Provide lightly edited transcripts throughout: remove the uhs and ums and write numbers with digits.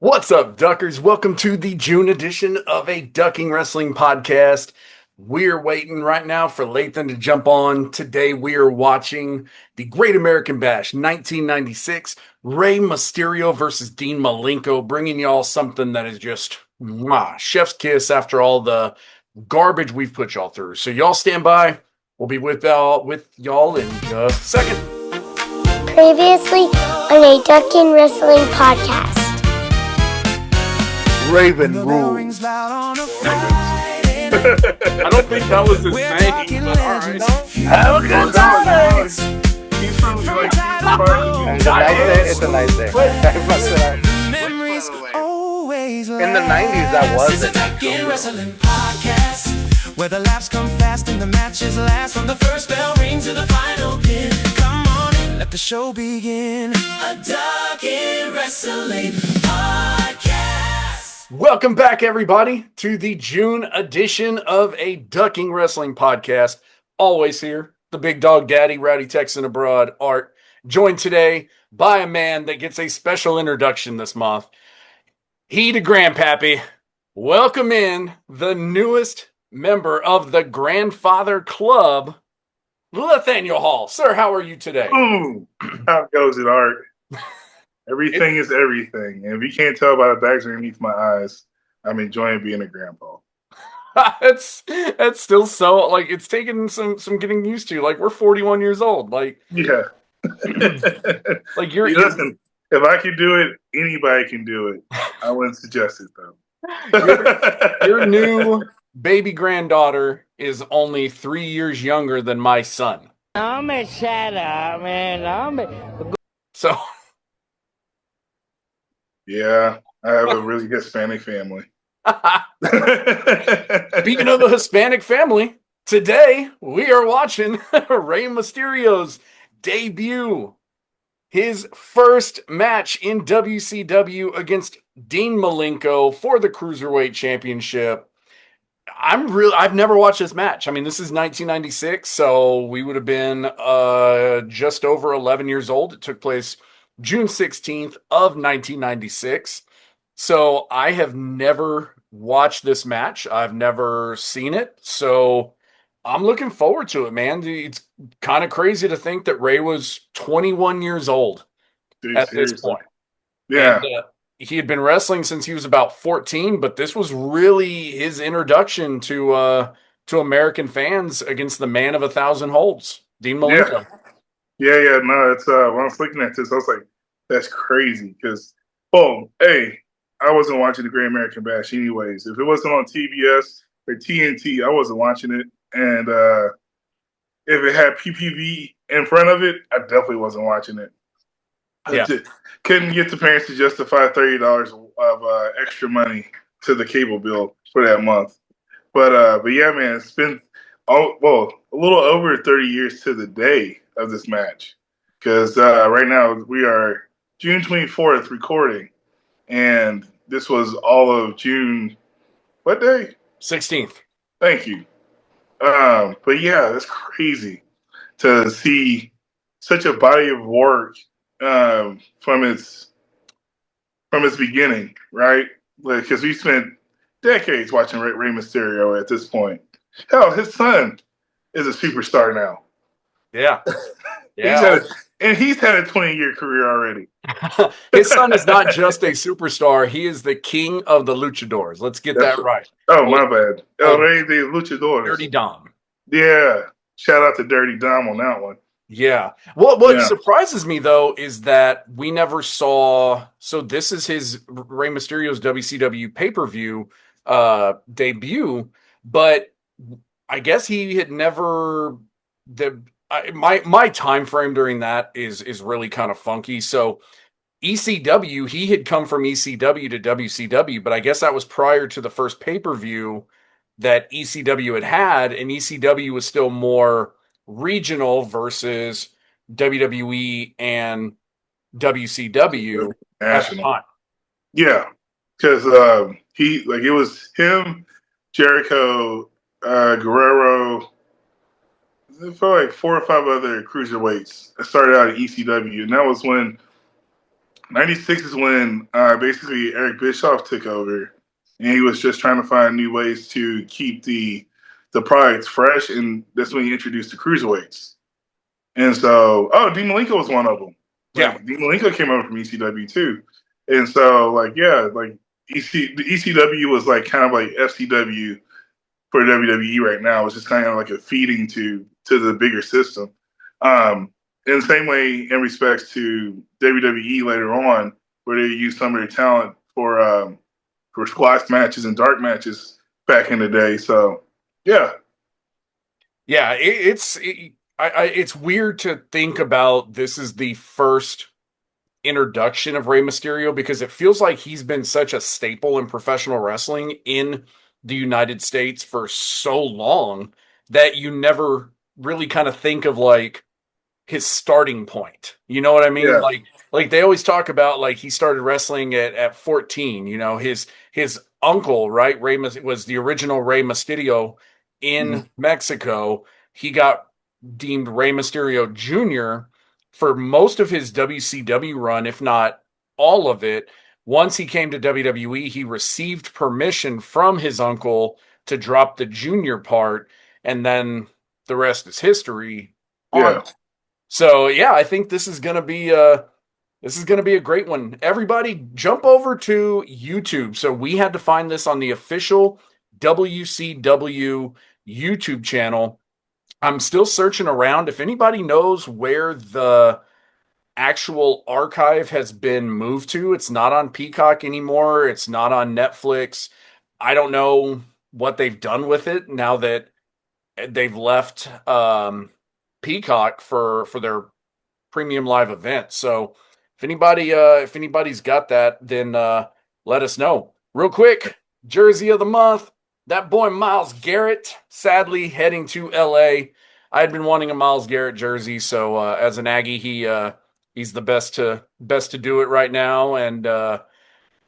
What's up, Duckers? Welcome to the June edition of a Ducking Wrestling podcast. We're waiting right now for Lathan to jump on. Today we are watching the Great American Bash 1996, Rey Mysterio versus Dean Malenko, bringing y'all something that is just chef's kiss after all the garbage we've put y'all through. So y'all stand by. We'll be with y'all in just a second. Previously on a Ducking Wrestling podcast. Raven rules. I don't think that was his name, but all right. Have a good time. He's from like It's a nice day. In the 90s, that wasn't. Wrestling podcast, where the laughs come fast and the matches last from the first bell ring to the final pin. Come on in, let the show begin. A Ducking Wrestling podcast. Welcome back, everybody, to the June edition of a Ducking Wrestling podcast. Always here, the big dog daddy, Rowdy Texan Abroad, Art, joined today by a man that gets a special introduction this month. He the Grandpappy. Welcome in the newest member of the Grandfather Club, Nathaniel Hall. Sir, how are you today? Boom! How goes it, Art? Everything is everything. And if you can't tell by the bags underneath my eyes, I'm enjoying being a grandpa. That's still so, like, it's taken some getting used to. Like, we're 41 years old. Like, Yeah. like you're Listen, if I can do it, anybody can do it. I wouldn't suggest it, though. your new baby granddaughter is only 3 years younger than my son. I'm a shut up, man. So, Yeah, I have a really Hispanic family. speaking of the Hispanic family, today we are watching Rey Mysterio's debut. His first match in WCW against Dean Malenko for the Cruiserweight Championship. I've never watched this match. I mean, this is 1996, so we would have been just over 11 years old. It took place June 16th of 1996. So I have never watched this match. I've never seen it. So I'm looking forward to it, man. It's kind of crazy to think that Rey was 21 years old at this point. Yeah. And, he had been wrestling since he was about 14, but this was really his introduction to American fans against the man of 1,000 holds, Dean Malenko. Yeah. No, it's when I was looking at this, I was like, that's crazy. Because, I wasn't watching the Great American Bash anyways. If it wasn't on TBS or TNT, I wasn't watching it. And if it had PPV in front of it, I definitely wasn't watching it. Yeah. Couldn't get the parents to justify $30 of extra money to the cable bill for that month. But yeah, man, it's been a little over 30 years to the day of this match. Because right now we are June 24th recording, and this was all of June, what day? 16th. Thank you. But yeah, it's crazy to see such a body of work from its beginning, right? Because we spent decades watching Rey Mysterio at this point. Hell, his son is a superstar now. Yeah. He's had a 20-year career already. His son is not just a superstar. He is the king of the luchadors. Let's get that right. Oh, my bad. El Rey de Luchadores. Dirty Dom. Yeah. Shout out to Dirty Dom on that one. Yeah. What surprises me, though, is that we never saw... So this is his Rey Mysterio's WCW pay-per-view debut, but I guess he had never... My time frame during that is really kind of funky. So ECW, he had come from ECW to WCW, but I guess that was prior to the first pay-per-view that ECW had, and ECW was still more regional versus WWE and WCW at the time. Yeah, because it was him, Jericho, Guerrero. I felt like 4 or 5 other cruiserweights that started out at ECW, and that was when '96 is when basically Eric Bischoff took over, and he was just trying to find new ways to keep the products fresh, and that's when he introduced the cruiserweights. And so, Dean Malenko was one of them. Like, Dean Malenko came over from ECW too, and so the ECW was like kind of like FCW for WWE right now. It's just kind of like a feeding to the bigger system. In the same way, in respects to WWE later on, where they use some of their talent for squash matches and dark matches back in the day. So, yeah. Yeah, it's weird to think about this is the first introduction of Rey Mysterio because it feels like he's been such a staple in professional wrestling in the United States for so long that you never really kind of think of like his starting point. You know what I mean? Yeah. Like they always talk about like he started wrestling at 14, you know, his uncle, right? Was the original Rey Mysterio in Mexico. He got deemed Rey Mysterio Jr. for most of his WCW run, if not all of it. Once he came to WWE, he received permission from his uncle to drop the junior part, and then the rest is history. Yeah. So yeah, I think this is gonna be a great one. Everybody, jump over to YouTube. So we had to find this on the official WCW YouTube channel. I'm still searching around. If anybody knows where the actual archive has been moved to, it's not on Peacock anymore. It's not on Netflix. I don't know what they've done with it now that they've left Peacock for their premium live event. So if anybody's got that, then let us know. Real quick, Jersey of the month. That boy Myles Garrett, sadly heading to LA. I had been wanting a Myles Garrett jersey, so as an Aggie, he's the best to do it right now, and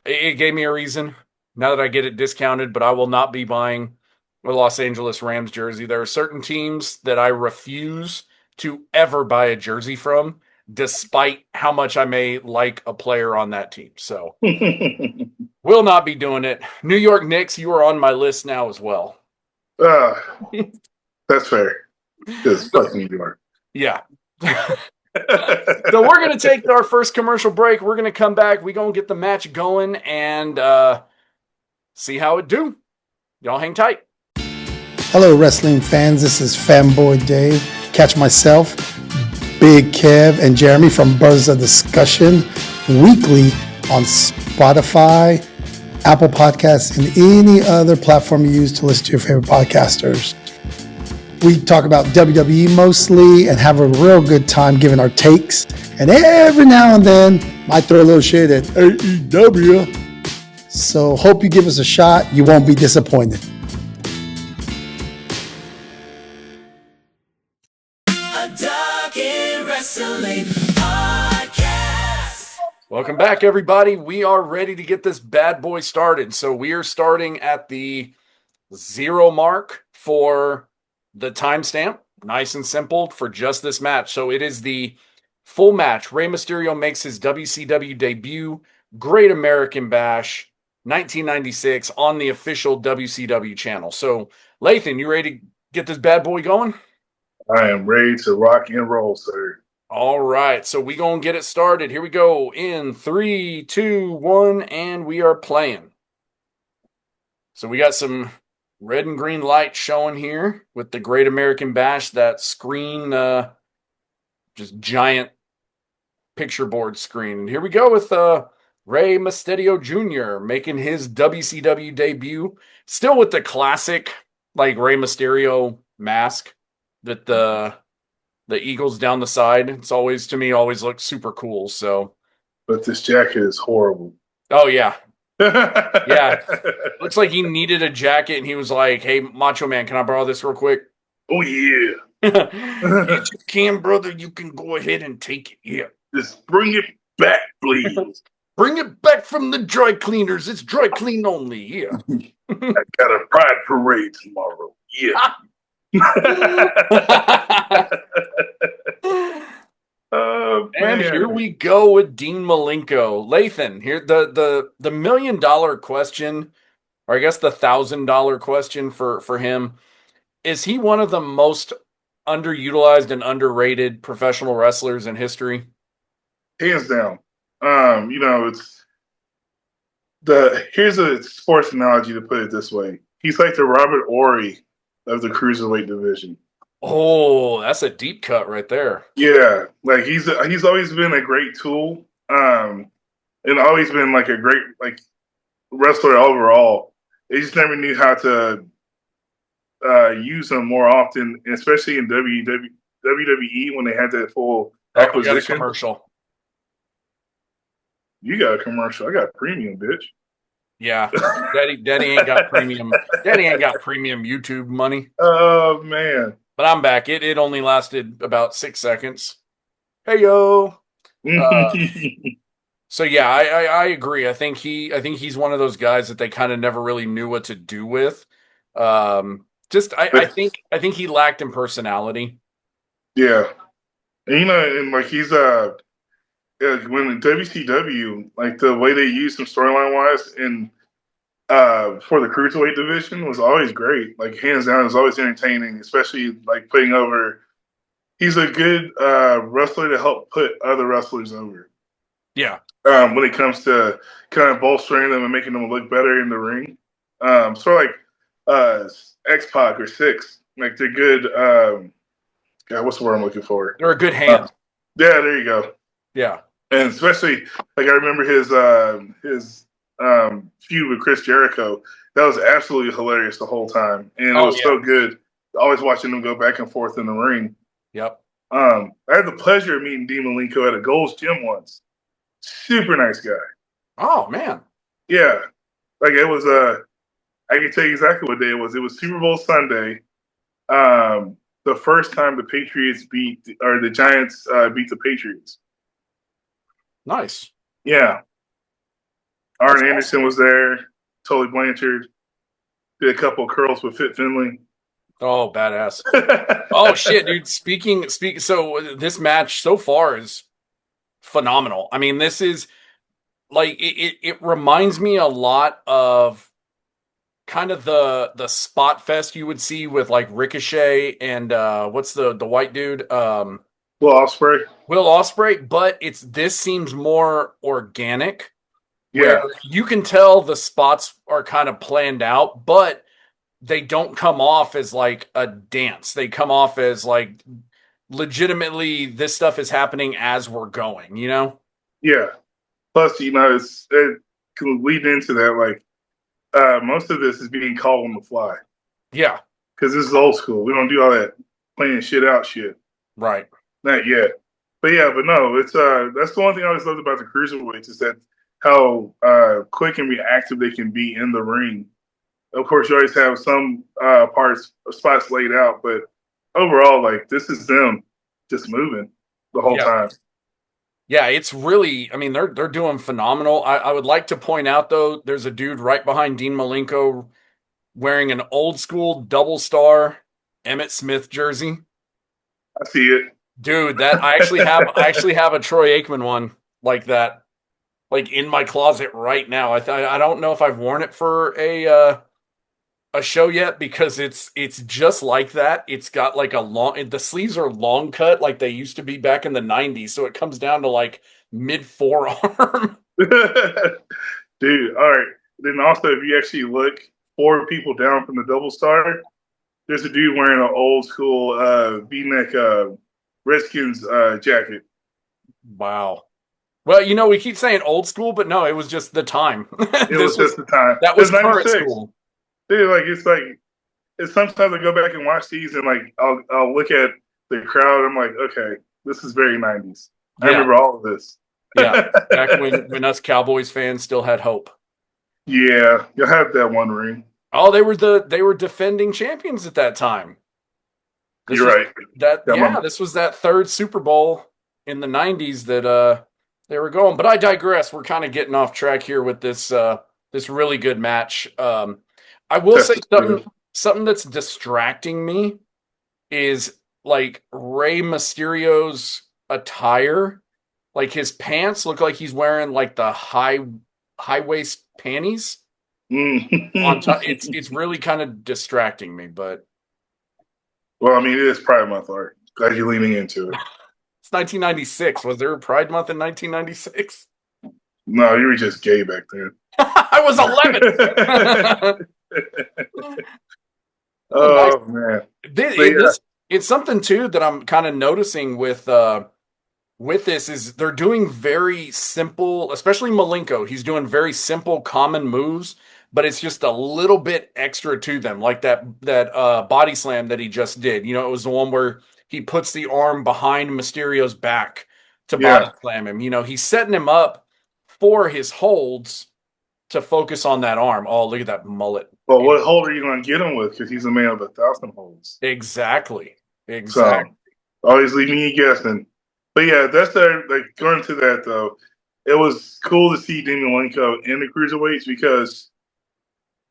it gave me a reason. Now that I get it discounted, but I will not be buying a Los Angeles Rams jersey. There are certain teams that I refuse to ever buy a jersey from, despite how much I may like a player on that team. So will not be doing it. New York Knicks, you are on my list now as well. That's fair. Because fucking New York. Yeah. So we're going to take our first commercial break. We're going to come back. We're going to get the match going and see how it do. Y'all hang tight. Hello, wrestling fans. This is Fanboy Dave. Catch myself, Big Kev, and Jeremy from Brothers of Discussion weekly on Spotify, Apple Podcasts, and any other platform you use to listen to your favorite podcasters. We talk about WWE mostly and have a real good time giving our takes. And every now and then, might throw a little shade at AEW. So hope you give us a shot. You won't be disappointed. Welcome back, everybody. We are ready to get this bad boy started. So we are starting at the 0 mark for the timestamp. Nice and simple for just this match. So it is the full match. Rey Mysterio makes his WCW debut, Great American Bash, 1996, on the official WCW channel. So, Lathan, you ready to get this bad boy going? I am ready to rock and roll, sir. All right, so we gonna get it started. Here we go in 3, 2, 1, and we are playing. So we got some red and green light showing here with the Great American Bash, that screen, just giant picture board screen. And here we go with Rey Mysterio Jr. making his WCW debut, still with the classic like Rey Mysterio mask that the eagles down the side. It's always, to me, always looks super cool. So, but this jacket is horrible. Oh yeah. Yeah. Looks like he needed a jacket and he was like, "Hey, Macho Man, can I borrow this real quick?" Oh yeah. Yes, you can, brother. You can go ahead and take it. Yeah. Just bring it back, please. Bring it back from the dry cleaners. It's dry clean only. Yeah. I got a pride parade tomorrow. Yeah. And man. here we go with Dean Malenko. Lathan, here the $1 million question, or I guess the $1,000 question for him. Is he one of the most underutilized and underrated professional wrestlers in history? Hands down. It's here's a sports analogy to put it this way. He's like the Robert Ory of the cruiserweight division. Oh, that's a deep cut right there. Yeah, like he's always been a great tool, and always been like a great like wrestler overall. They just never knew how to use him more often, especially in WWE when they had that full Oh, we got a acquisition. commercial. You got a commercial. I got premium, bitch. Yeah, Daddy ain't got premium. Daddy ain't got premium YouTube money. Oh man. But I'm back. It only lasted about 6 seconds. Hey yo. So yeah, I agree. I think he's one of those guys that they kind of never really knew what to do with. I think he lacked in personality. Yeah, and like he's when in WCW, like the way they used him storyline wise and for the cruiserweight division was always great. Like hands down, it was always entertaining, especially like putting over. He's a good wrestler to help put other wrestlers over. Yeah. When it comes to kind of bolstering them and making them look better in the ring, sort of like X-Pac or Six, like they're good. God, what's the word I'm looking for? They're a good hand. Yeah, there you go. Yeah, and especially like I remember his feud with Chris Jericho. That was absolutely hilarious the whole time, and it was so good. Always watching them go back and forth in the ring. Yep. I had the pleasure of meeting Dean Malenko at a Gold's Gym once. Super nice guy. Oh man. Yeah, like it was. I can tell you exactly what day it was. It was Super Bowl Sunday. The first time the Giants beat the Patriots. Nice. Yeah. Arn Anderson was there. Tully Blanchard did a couple of curls with Fit Finley. Oh, badass. Oh shit, dude. Speaking. So this match so far is phenomenal. I mean, this is like it reminds me a lot of kind of the spot fest you would see with like Ricochet and what's the white dude? Will Ospreay. Will Ospreay, but this seems more organic. Yeah. You can tell the spots are kind of planned out, but they don't come off as like a dance. They come off as like legitimately this stuff is happening as we're going, you know? Yeah. Plus, it can lead into that. Like, most of this is being called on the fly. Yeah. Because this is old school. We don't do all that planning shit out shit. Right. Not yet. But no, it's that's the one thing I always loved about the cruiserweights is that how quick and reactive they can be in the ring. Of course, you always have some spots laid out, but overall, like this is them just moving the whole time. Yeah, it's really. I mean, they're doing phenomenal. I would like to point out though, there's a dude right behind Dean Malenko wearing an old school double star Emmett Smith jersey. I see it, dude. That I actually have a Troy Aikman one like that, like in my closet right now. I don't know if I've worn it for a show yet because it's just like that. It's got like the sleeves are long cut like they used to be back in the 90s, so it comes down to like mid forearm. Dude, all right. Then also if you actually look 4 people down from the double star, there's a dude wearing an old school V-neck Redskins jacket. Wow. Well, we keep saying old school, but no, it was just the time. It was just the time. That was current school. Dude, it's sometimes I go back and watch these and like I'll look at the crowd. I'm like, okay, this is very 90s. I remember all of this. Yeah, back when us Cowboys fans still had hope. Yeah, you'll have that one ring. Oh, they were defending champions at that time. You're right. This was that third Super Bowl in the 90s that they were going. But I digress. We're kind of getting off track here with this really good match. I will say something that's distracting me is like Rey Mysterio's attire. Like his pants look like he's wearing like the high waist panties on top. It's really kind of distracting me, but Well, I mean, it is Pride Month, Art. Glad you're leaning into it. it's 1996. Was there a Pride Month in 1996? No, you were just gay back then. I was 11. Oh man. But yeah. It's something too that I'm kind of noticing with this is they're doing very simple, especially Malenko. He's doing very simple, common moves, but it's just a little bit extra to them, like that body slam that he just did. It was the one where he puts the arm behind Mysterio's back to body slam him. He's setting him up for his holds to focus on that arm. Oh, look at that mullet. Well, what hold are you going to get him with? Because he's a man of 1,000 holds. Exactly. So, always leaving you guessing. But yeah, that's going to that though. It was cool to see Dean Malenko in the cruiserweights because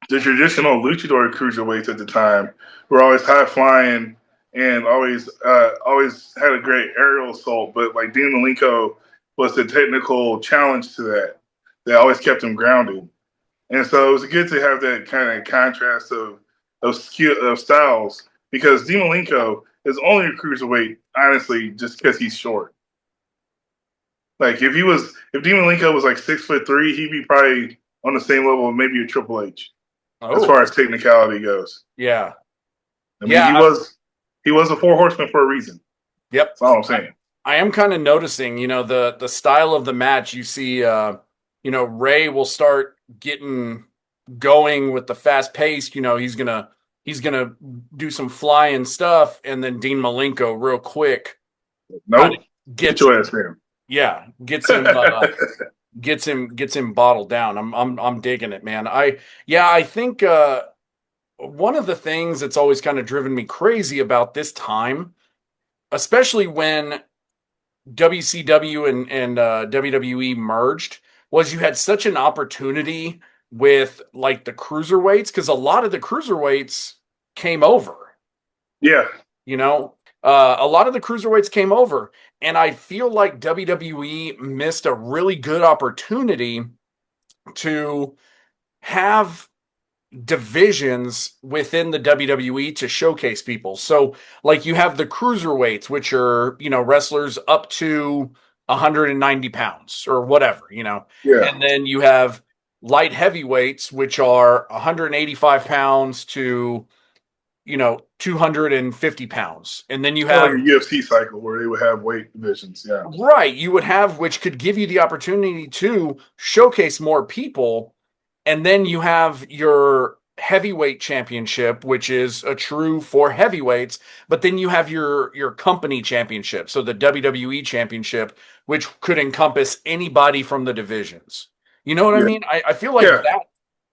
the traditional luchador cruiserweights at the time were always high flying and always had a great aerial assault. But like Dean Malenko was the technical challenge to that. They always kept him grounded. And so it was good to have that kind of contrast of styles because Dean Malenko is only a cruiserweight, honestly, just because he's short. Like if Dean Malenko was like 6'3", he'd be probably on the same level of maybe a Triple H as far as technicality goes. Yeah. I mean, he was a four horseman for a reason. Yep. That's all I'm saying. I am kind of noticing, the style of the match. You see, Rey will start getting going with the fast pace. He's gonna do some flying stuff, and then Dean Malenko real quick. Nope. Get your ass there. Yeah, gets him bottled down. I'm digging it, man. I think one of the things that's always kind of driven me crazy about this time, especially when WCW and WWE merged, was you had such an opportunity with like the cruiserweights because a lot of the cruiserweights came over. Yeah. A lot of the cruiserweights came over, and I feel like WWE missed a really good opportunity to have divisions within the WWE to showcase people. So like you have the cruiserweights, which are, wrestlers up to 190 pounds or whatever, Yeah. And then you have light heavyweights, which are 185 pounds to, 250 pounds. And then you have like a UFC cycle where they would have weight divisions. Yeah. Right. You would have, which could give you the opportunity to showcase more people. And then you have your heavyweight championship, which is a true for heavyweights, but then you have your company championship. So the WWE championship, which could encompass anybody from the divisions. You know what I mean? I feel like that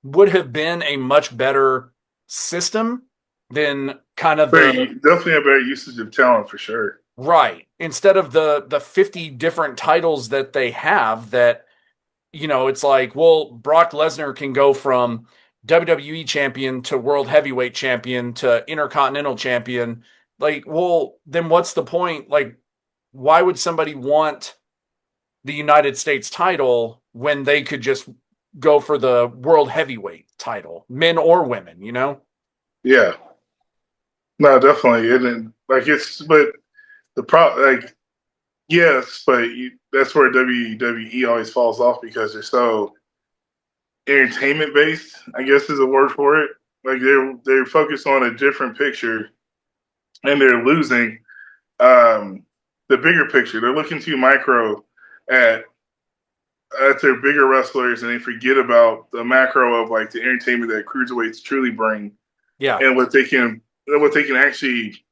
would have been a much better system than kind of definitely a better usage of talent for sure. Right. Instead of the 50 different titles that they have that, it's like, well, Brock Lesnar can go from WWE champion to world heavyweight champion to intercontinental champion. Like, well, then what's the point? Like, why would somebody want the United States title when they could just go for the world heavyweight title, men or women, Yeah. No, definitely. Yes, but that's where WWE always falls off because they're so entertainment based, I guess is a word for it. Like they're focused on a different picture and they're losing the bigger picture. They're looking too micro at their bigger wrestlers and they forget about the macro of like the entertainment that cruiserweights truly bring. Yeah. And what they can actually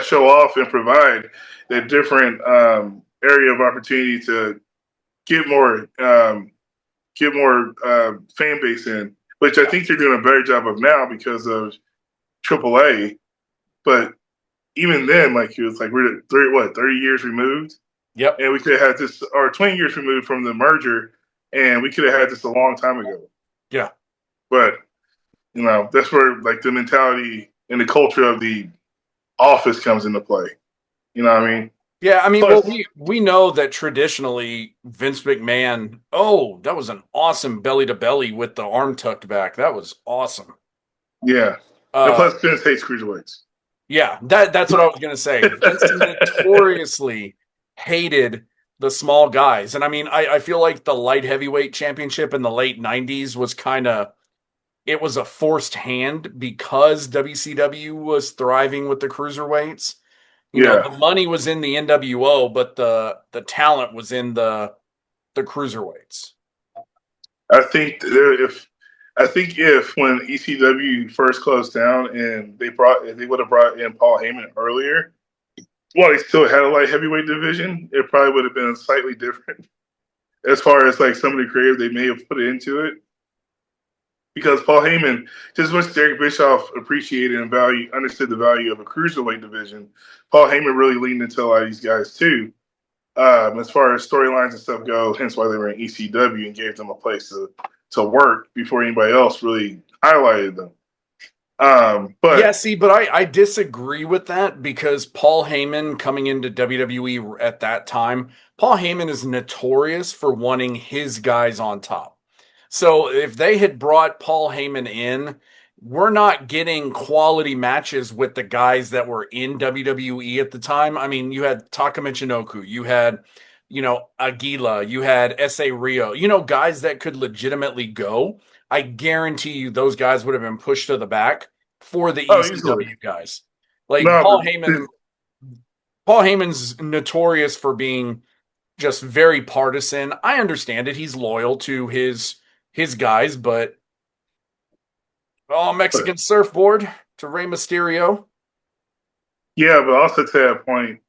show off and provide that different area of opportunity to get more fan base in, which I think they're doing a better job of now because of AAA. But even then, like it was like we're 30 years removed. Yep. And we could have had this, or 20 years removed from the merger, and we could have had this a long time ago. Yeah. But that's where like the mentality and the culture of the office comes into play. You know what I mean? Yeah, I mean, well, Plus, we know that traditionally Vince McMahon, oh, that was an awesome belly to belly with the arm tucked back. That was awesome. yeah, and Uh plus Vince hates cruiserweights. yeah, that's what I was gonna say. Vince notoriously hated the small guys. And I mean, I feel like the light heavyweight championship in the late 90s was kind of it was a forced hand because WCW was thriving with the cruiserweights. You know, Yeah, the money was in the NWO, but the talent was in the cruiserweights. I think if when ECW first closed down and if they would have brought in Paul Heyman earlier, well, they still had a light heavyweight division. It probably would have been slightly different as far as like some of the creative they may have put into it. Because Paul Heyman, just as much as Eric Bischoff appreciated and understood the value of a cruiserweight division, Paul Heyman really leaned into a lot of these guys too. As far as storylines and stuff go, hence why they were in ECW and gave them a place to work before anybody else really highlighted them. Yeah, But see, but I disagree with that because Paul Heyman coming into WWE at that time, Paul Heyman is notorious for wanting his guys on top. So if they had brought Paul Heyman in, we're not getting quality matches with the guys that were in WWE at the time. I mean, you had Taka Michinoku, you had, Aguila, you had S.A. Rio, guys that could legitimately go. I guarantee you those guys would have been pushed to the back for the easily. ECW guys. Like No, Paul Heyman's notorious for being just very partisan. I understand it. He's loyal to his guys, but Mexican surfboard to Rey Mysterio. yeah, but also to that point,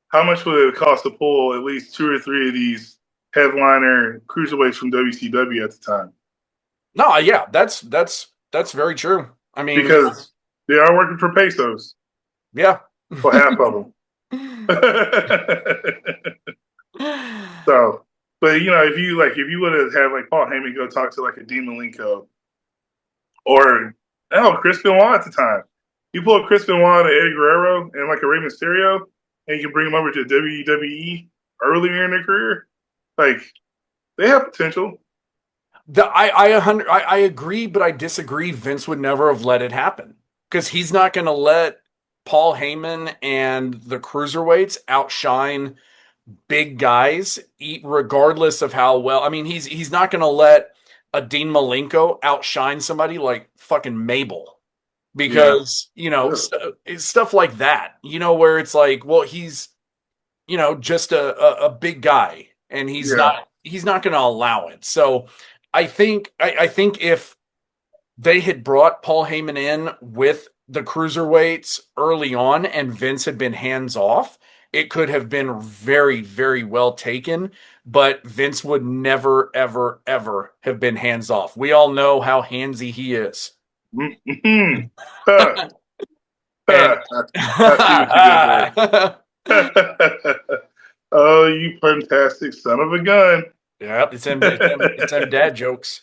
how much would it cost to pull at least 2 or 3 of these headliner cruiserweights from WCW at the time? No, yeah, that's very true. I mean, Because they are working for pesos. yeah. For half of them. So, but if you would have had like Paul Heyman go talk to like a Dean Malenko or Chris Benoit at the time, you pull Chris Benoit and Eddie Guerrero and like a Rey Mysterio, and you can bring them over to WWE earlier in their career, like they have potential. I agree, but I disagree. Vince would never have let it happen because he's not going to let Paul Heyman and the cruiserweights outshine big guys, regardless of how well. I mean, he's not going to let a Dean Malenko outshine somebody like fucking Mabel because stuff like that. Where it's like, well, he's just a big guy, and he's not going to allow it. So I think if they had brought Paul Heyman in with the cruiserweights early on and Vince had been hands off, it could have been very, very well taken, but Vince would never, ever, ever have been hands off. We all know how handsy he is. Mm-hmm. I see what you did there. Oh, you fantastic son of a gun. Yep, it's them dad jokes.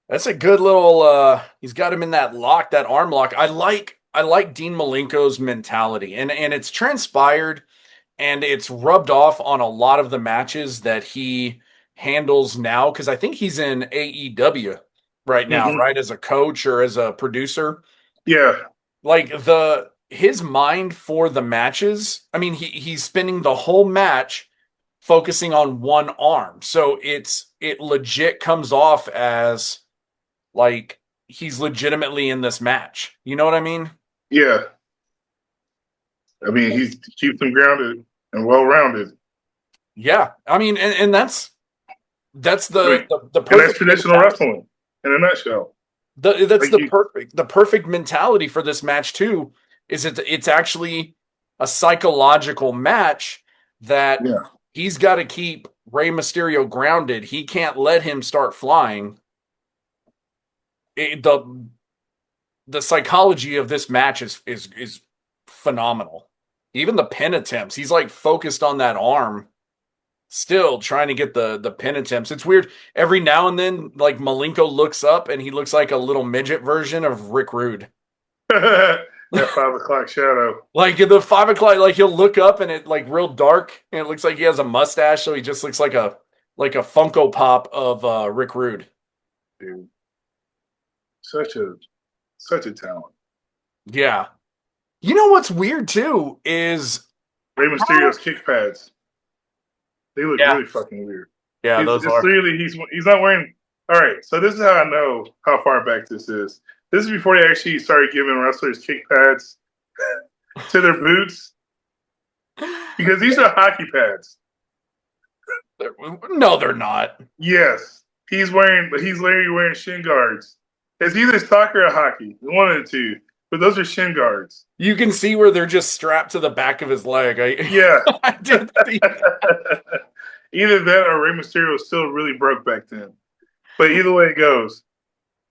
That's a good little he's got him in that arm lock. I like Dean Malenko's mentality, and it's transpired and it's rubbed off on a lot of the matches that he handles now, because I think he's in AEW right now, right? As a coach or as a producer. Yeah. Like his mind for the matches, I mean, he's spending the whole match focusing on one arm. So it legit comes off as like he's legitimately in this match. You know what I mean? Yeah. I mean, he keeps them grounded and well-rounded. Yeah. I mean, and that's the perfect, and that's traditional wrestling in a nutshell. That's the perfect mentality for this match too. Is it's actually a psychological match that he's got to keep Rey Mysterio grounded. He can't let him start flying. The psychology of this match is phenomenal. Even the pin attempts, he's like focused on that arm, still trying to get the pin attempts. It's weird. Every now and then, like Malenko looks up and he looks like a little midget version of Rick Rude. That 5 o'clock shadow. Like in the 5 o'clock, like he'll look up and it like real dark, and it looks like he has a mustache, so he just looks like a Funko Pop of Rick Rude. Dude, such a talent. Yeah. You know what's weird too is Rey Mysterio's kick pads. They look really fucking weird. Yeah, those are. Clearly, he's not wearing. All right, so this is how I know how far back this is. This is before they actually started giving wrestlers kick pads to their boots, because these are hockey pads. No, they're not. Yes, he's literally wearing shin guards. It's either soccer or hockey, one of the two. But those are shin guards. You can see where they're just strapped to the back of his leg. Yeah. I did see that. Either that or Rey Mysterio was still really broke back then. But either way it goes.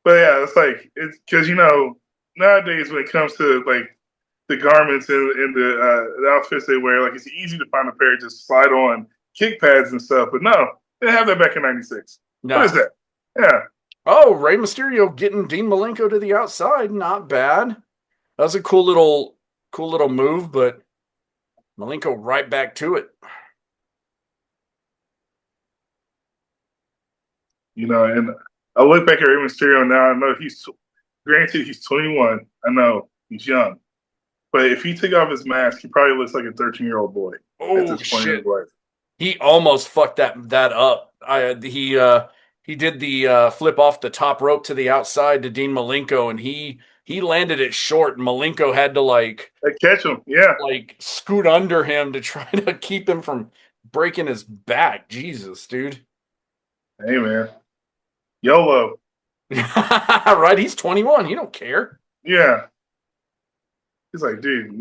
But yeah, it's because, nowadays when it comes to like the garments and the outfits they wear, like it's easy to find a pair of just slide on kick pads and stuff. But no, they didn't have that back in '96. No. What is that? Yeah. Oh, Rey Mysterio getting Dean Malenko to the outside. Not bad. That was a cool little move, but Malenko right back to it. And I look back at Rey Mysterio now. I know he's 21. I know he's young, but if he took off his mask, he probably looks like a 13-year-old boy. Oh shit! He almost fucked that up. He did the flip off the top rope to the outside to Dean Malenko, and he landed it short. And Malenko had to catch him, yeah, scoot under him to try to keep him from breaking his back. Jesus, dude. Hey, man. YOLO. Right? He's 21. He don't care. Yeah. He's like, dude,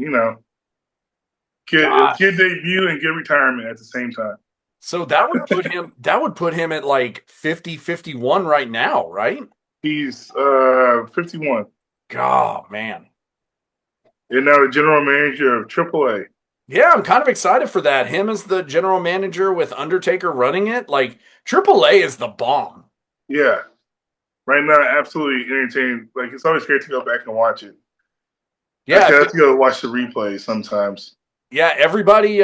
get debut and get retirement at the same time. So that would put him at like 50, 51 right now, right? He's 51. God, man. And now the general manager of AAA. Yeah, I'm kind of excited for that. Him as the general manager with Undertaker running it. Like, AAA is the bomb. Yeah. Right now, absolutely entertaining. Like, it's always great to go back and watch it. Yeah. I have to go watch the replays sometimes. Yeah, everybody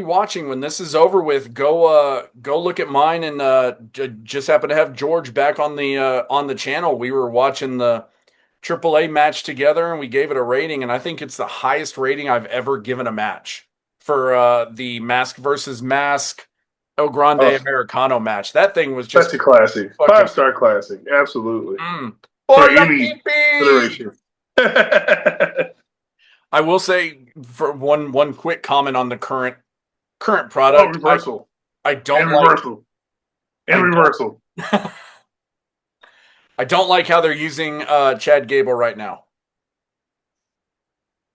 watching, when this is over with, go look at mine, and just happen to have George back on the channel. We were watching the AAA match together, and we gave it a rating, and I think it's the highest rating I've ever given a match for the Mask versus Mask El Grande Americano match. That thing was just such a classic, 5-star classic, absolutely. For any consideration. I will say, for one quick comment on the current product. Reversal. I don't and like reversal. And reversal. I don't like how they're using Chad Gable right now.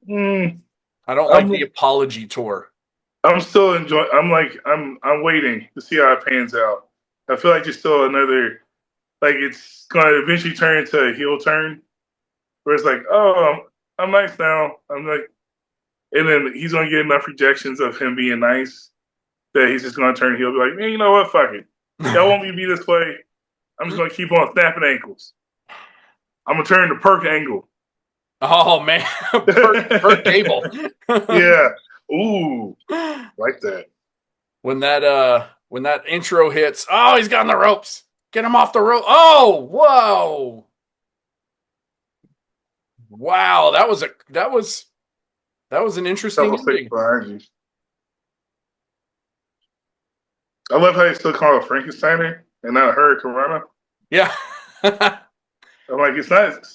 I don't like the apology tour. I'm still enjoying. I'm waiting to see how it pans out. I feel like there's still another. Like it's going to eventually turn into a heel turn, where it's like, oh, I'm nice now. I'm like, and then he's going to get enough rejections of him being nice that he's just going to turn heel. Be like, man, you know what? Fuck it. Y'all want me to be this way? I'm just going to keep on snapping ankles. I'm going to turn to Perk Angle. Oh, man. Perk Gable. Yeah. Ooh. Like that. When that intro hits, oh, he's got on the ropes. Get him off the rope. Oh, whoa. Wow, that was an interesting ending. I love how they still call it Frankensteiner and not Hurricane Rana. Yeah. I'm like, it's not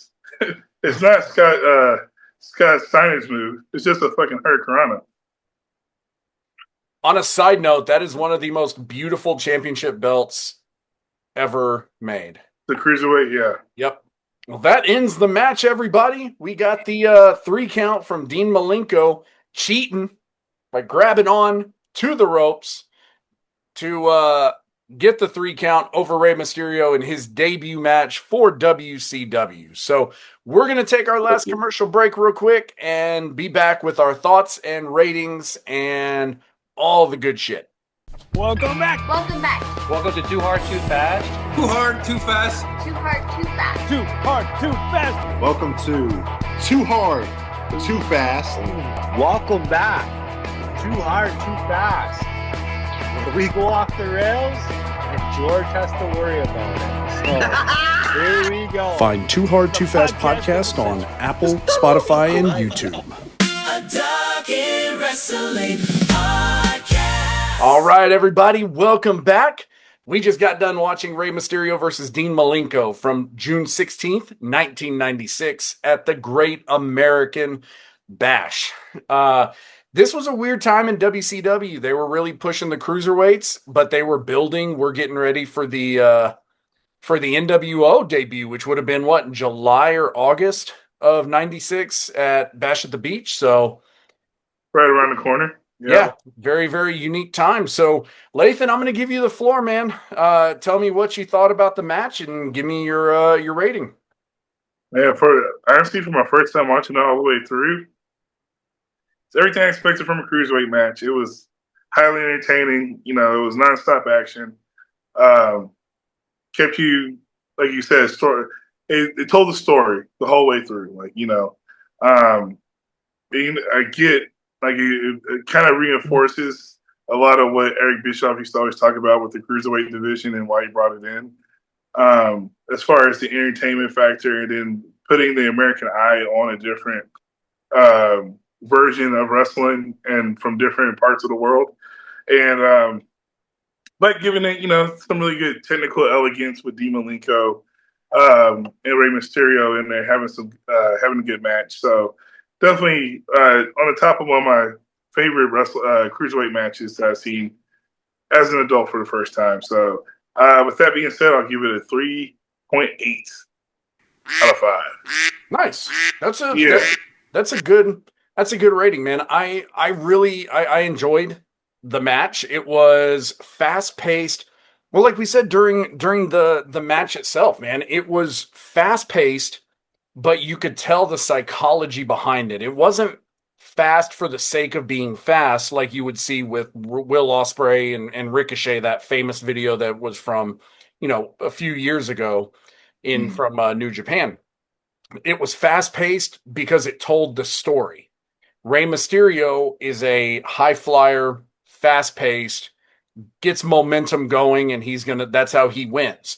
Scott Steiner's move. It's just a fucking Hurricane Rana. On a side note, that is one of the most beautiful championship belts ever made. The Cruiserweight, yeah. Yep. Well, that ends the match, everybody. We got the 3 count from Dean Malenko cheating by grabbing on to the ropes to get the 3 count over Rey Mysterio in his debut match for WCW. So we're going to take our last commercial break real quick and be back with our thoughts and ratings and all the good shit. Welcome back. Welcome back. Welcome to Too Hard, Too Fast. Too hard, too fast. Too hard, too fast. Too hard, too fast. Welcome to Too Hard, Too fast. Welcome back. Too hard, too fast. When we go off the rails, and George has to worry about it. So here we go. Find Too Hard, Too Fast podcast on Apple, Spotify, and YouTube. A Dog in Wrestling podcast. All right, everybody, welcome back. We just got done watching Rey Mysterio versus Dean Malenko from June 16th, 1996 at the Great American Bash. This was a weird time in WCW. They were really pushing the cruiserweights, but they were building. We're getting ready for the NWO debut, which would have been in July or August of 96 at Bash at the Beach. So Right around the corner. yeah, very, very unique time. So, Lathan, I'm going to give you the floor, man. Tell me what you thought about the match and give me your rating. Yeah, honestly, for my first time watching it all the way through, it's everything I expected from a cruiserweight match. It was highly entertaining. It was nonstop action. Kept you, like you said, story. It told the story the whole way through. I get. It kind of reinforces a lot of what Eric Bischoff used to always talk about with the cruiserweight division and why he brought it in. As far as the entertainment factor and then putting the American eye on a different version of wrestling and from different parts of the world. And but giving it, some really good technical elegance with Dean Malenko and Rey Mysterio in there having a good match. So definitely on the top of one of my favorite cruiserweight matches that I've seen as an adult for the first time. So with that being said, I'll give it a 3.8 out of 5. Nice. That's a good rating, man. I really enjoyed the match. It was fast paced. Well, like we said during the match itself, man, it was fast paced. But you could tell the psychology behind it. It wasn't fast for the sake of being fast, like you would see with Will Ospreay and Ricochet, that famous video that was from, a few years ago from New Japan. It was fast paced because it told the story. Rey Mysterio is a high flyer, fast paced, gets momentum going, and that's how he wins.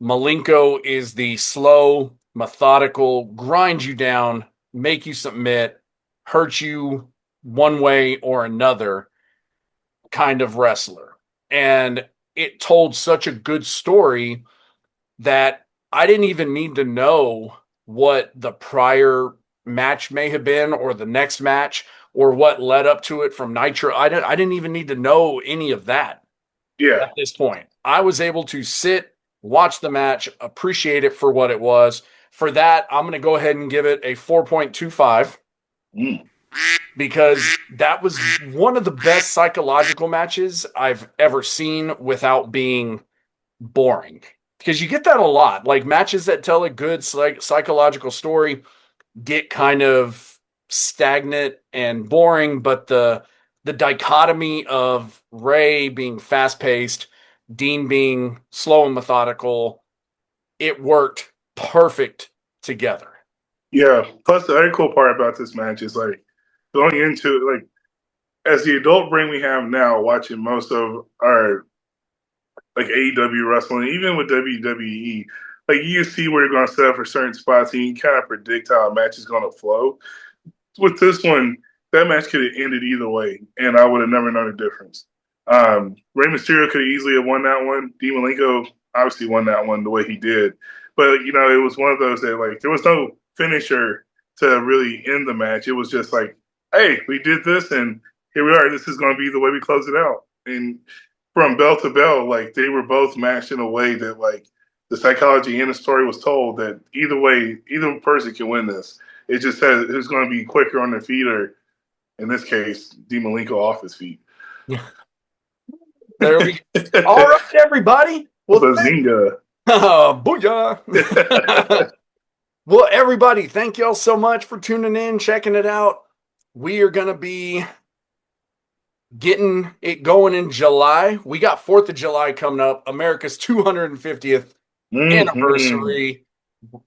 Malenko is the slow, methodical, grind you down, make you submit, hurt you one way or another kind of wrestler. And it told such a good story that I didn't even need to know what the prior match may have been or the next match or what led up to it from Nitro. I didn't even need to know any of that. Yeah. At this point, I was able to sit, watch the match, appreciate it for what it was. For that, I'm going to go ahead and give it a 4.25 because that was one of the best psychological matches I've ever seen without being boring. Because you get that a lot. Like matches that tell a good psychological story get kind of stagnant and boring, but the dichotomy of Rey being fast-paced, Dean being slow and methodical, it worked perfect together. Yeah. Plus, the other cool part about this match is going into it, as the adult brain we have now, watching most of our AEW wrestling, even with WWE, you see where you're going to set up for certain spots, and you kind of predict how a match is going to flow. With this one, that match could have ended either way, and I would have never known the difference. Rey Mysterio could have easily have won that one. Dean Malenko obviously won that one the way he did. But, it was one of those that, there was no finisher to really end the match. It was just hey, we did this, and here we are. This is going to be the way we close it out. And from bell to bell, they were both matched in a way that, the psychology and the story was told that either way, either person can win this. It just says who's going to be quicker on their feet, or, in this case, Dean Malenko off his feet. There we go. All right, everybody. Well, Bazinga. Booyah. Well, everybody, thank y'all so much for tuning in, checking it out. We are going to be getting it going in July. We got 4th of July coming up, America's 250th anniversary.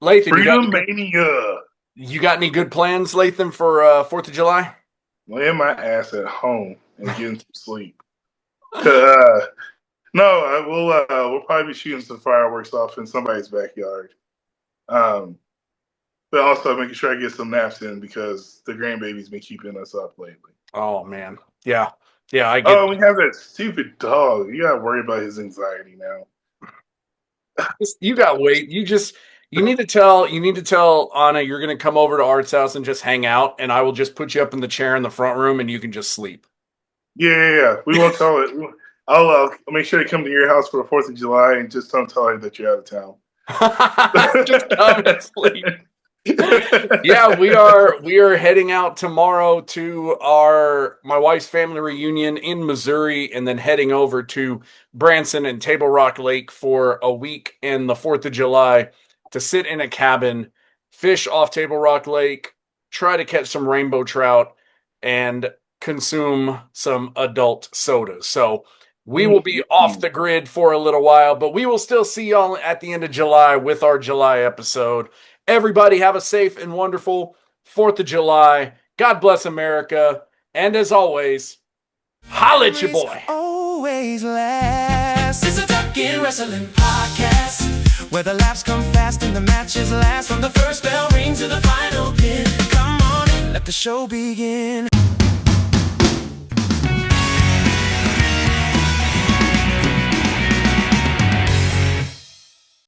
Lathan, Freedom Mania. You got any good plans, Latham, for 4th of July? Laying my ass at home and getting some sleep. No, we'll probably be shooting some fireworks off in somebody's backyard. But also making sure I get some naps in because the grandbaby's been keeping us up lately. Oh man, yeah, I get. Oh, we have that stupid dog. You gotta worry about his anxiety now. You got wait. You need to tell Anna you're going to come over to Art's house and just hang out, and I will just put you up in the chair in the front room, and you can just sleep. Yeah. We won't tell it. I'll make sure to come to your house for the 4th of July and just don't tell her that you're out of town. Just come and sleep. Yeah, we are heading out tomorrow to my wife's family reunion in Missouri, and then heading over to Branson and Table Rock Lake for a week and the 4th of July to sit in a cabin, fish off Table Rock Lake, try to catch some rainbow trout, and consume some adult sodas. So we will be off the grid for a little while, but we will still see y'all at the end of July with our July episode. Everybody have a safe and wonderful 4th of July. God bless America. And as always, holla at your boy. Always last. It's a Talking Wrestling podcast where the laughs come fast and the matches last from the first bell ring to the final pin. Come on in, let the show begin.